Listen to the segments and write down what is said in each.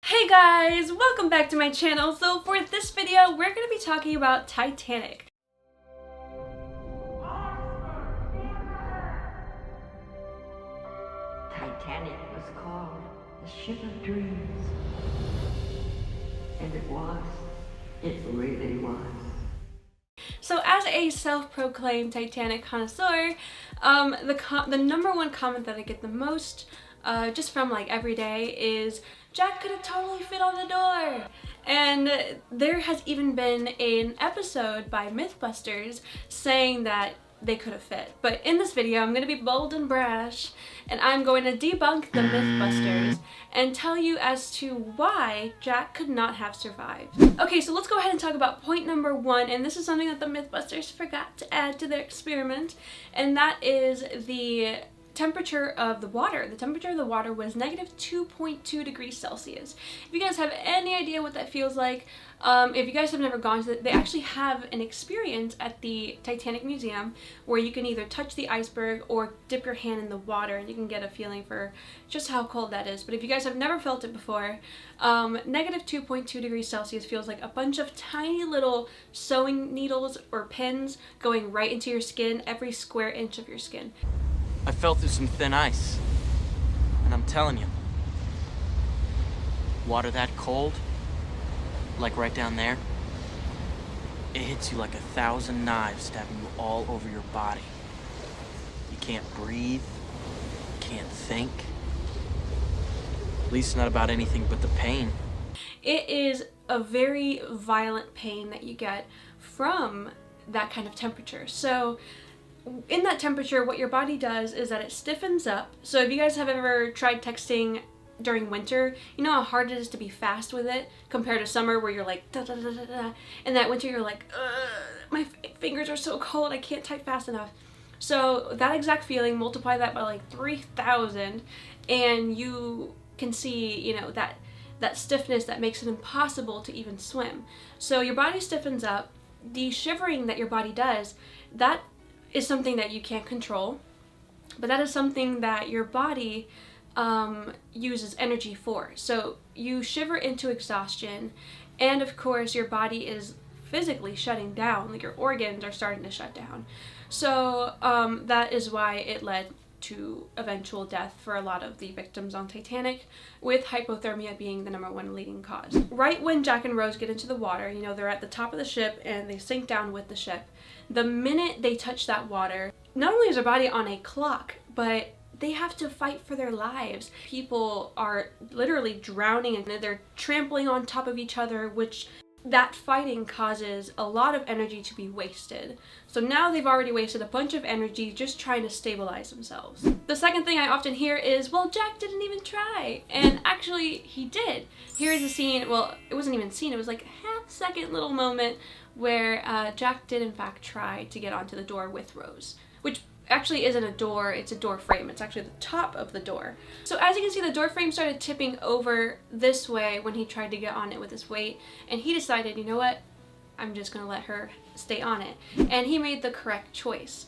Hey guys, welcome back to my channel. So for this video, we're going to be talking about Titanic. Titanic was called the ship of dreams. And it was. It really was. So as a self-proclaimed Titanic connoisseur, the number one comment that I get the most just from like every day is, Jack could have totally fit on the door. And there has even been an episode by Mythbusters saying that they could have fit. But in this video, I'm going to be bold and brash, and I'm going to debunk the Mythbusters and tell you as to why Jack could not have survived. Okay, so let's go ahead and talk about point number one, and this is something that the Mythbusters forgot to add to their experiment, and that is the temperature of the water. The temperature of the water was -2.2 degrees Celsius. If you guys have any idea what that feels like, if you guys have never gone to it, they actually have an experience at the Titanic Museum where you can either touch the iceberg or dip your hand in the water and you can get a feeling for just how cold that is. But if you guys have never felt it before, -2.2 degrees Celsius feels like a bunch of tiny little sewing needles or pins going right into your skin, every square inch of your skin. I fell through some thin ice, and I'm telling you, water that cold, like right down there, it hits you like 1,000 knives stabbing you all over your body. You can't breathe, can't think, at least not about anything but the pain. It is a very violent pain that you get from that kind of temperature. So in that temperature, what your body does is that it stiffens up. So if you guys have ever tried texting during winter, you know how hard it is to be fast with it compared to summer where you're like da da da da da, and that winter you're like, my fingers are so cold, I can't type fast enough. So that exact feeling, multiply that by like 3,000, and you can see, you know, that stiffness that makes it impossible to even swim. So your body stiffens up. The shivering that your body does, that is something that you can't control, but that is something that your body uses energy for. So you shiver into exhaustion, and of course your body is physically shutting down, like your organs are starting to shut down. So that is why it led to eventual death for a lot of the victims on Titanic, with hypothermia being the #1 leading cause. Right when Jack and Rose get into the water, you know, they're at the top of the ship and they sink down with the ship. The minute they touch that water, not only is their body on a clock, but they have to fight for their lives. People are literally drowning and they're trampling on top of each other, which that fighting causes a lot of energy to be wasted. So now they've already wasted a bunch of energy just trying to stabilize themselves. The second thing I often hear is, well, Jack didn't even try. And actually, he did. Here is a scene, well, it wasn't even a scene, it was like a half-second little moment where Jack did in fact try to get onto the door with Rose, which actually isn't a door, it's a door frame. It's actually the top of the door. So as you can see, the door frame started tipping over this way when he tried to get on it with his weight, and he decided, you know what, I'm just gonna let her stay on it. And he made the correct choice.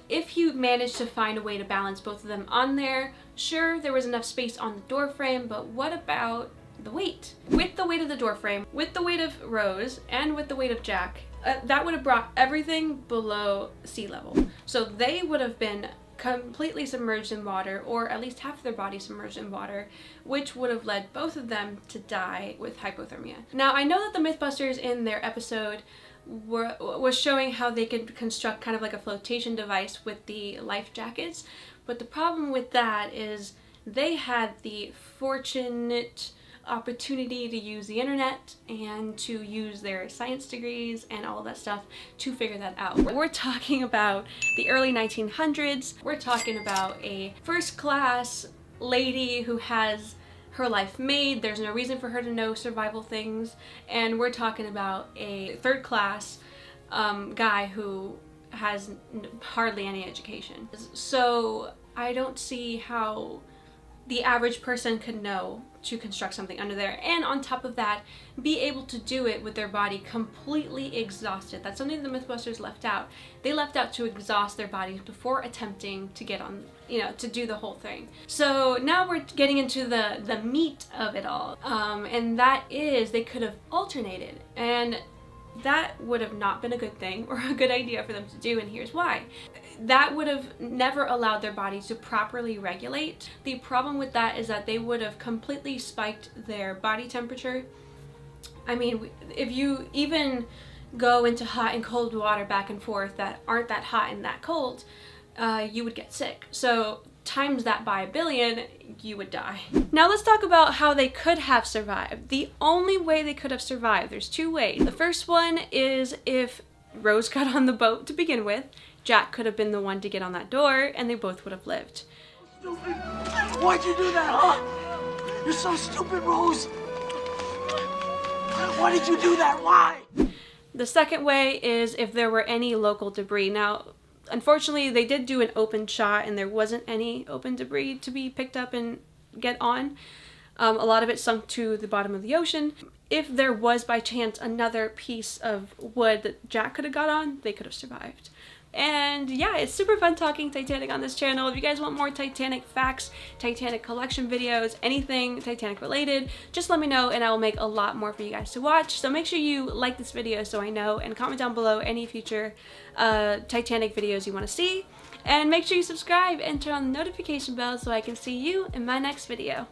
If you managed to find a way to balance both of them on there, sure, there was enough space on the door frame, but what about the weight? With the weight of the door frame, with the weight of Rose, and with the weight of Jack, that would have brought everything below sea level. So they would have been completely submerged in water, or at least half of their body submerged in water, which would have led both of them to die with hypothermia. Now, I know that the Mythbusters in their episode was showing how they could construct kind of like a flotation device with the life jackets, but the problem with that is they had the fortunate opportunity to use the internet and to use their science degrees and all of that stuff to figure that out. We're talking about the early 1900s. We're talking about a first-class lady who has her life made. There's no reason for her to know survival things. And we're talking about a third-class guy who has hardly any education. So I don't see how the average person could know to construct something under there. And on top of that, be able to do it with their body completely exhausted. That's something the Mythbusters left out. They left out to exhaust their bodies before attempting to get on, to do the whole thing. So now we're getting into the meat of it all. And that is, they could have alternated. And that would have not been a good thing or a good idea for them to do, and here's why. That would have never allowed their bodies to properly regulate. The problem with that is that they would have completely spiked their body temperature. I mean, if you even go into hot and cold water back and forth that aren't that hot and that cold, you would get sick. So times that by 1 billion, you would die. Now let's talk about how they could have survived. The only way they could have survived, there's 2 ways. The first one is if Rose got on the boat to begin with, Jack could have been the one to get on that door, and they both would have lived. Stupid! Why'd you do that, huh? You're so stupid, Rose! Why did you do that? Why? The second way is if there were any local debris. Now, unfortunately, they did do an open shot, and there wasn't any open debris to be picked up and get on. A lot of it sunk to the bottom of the ocean. If there was by chance another piece of wood that Jack could have got on, they could have survived. And yeah, it's super fun talking Titanic on this channel. If you guys want more Titanic facts, Titanic collection videos, anything Titanic related, just let me know and I will make a lot more for you guys to watch. So make sure you like this video so I know, and comment down below any future Titanic videos you want to see. And make sure you subscribe and turn on the notification bell so I can see you in my next video.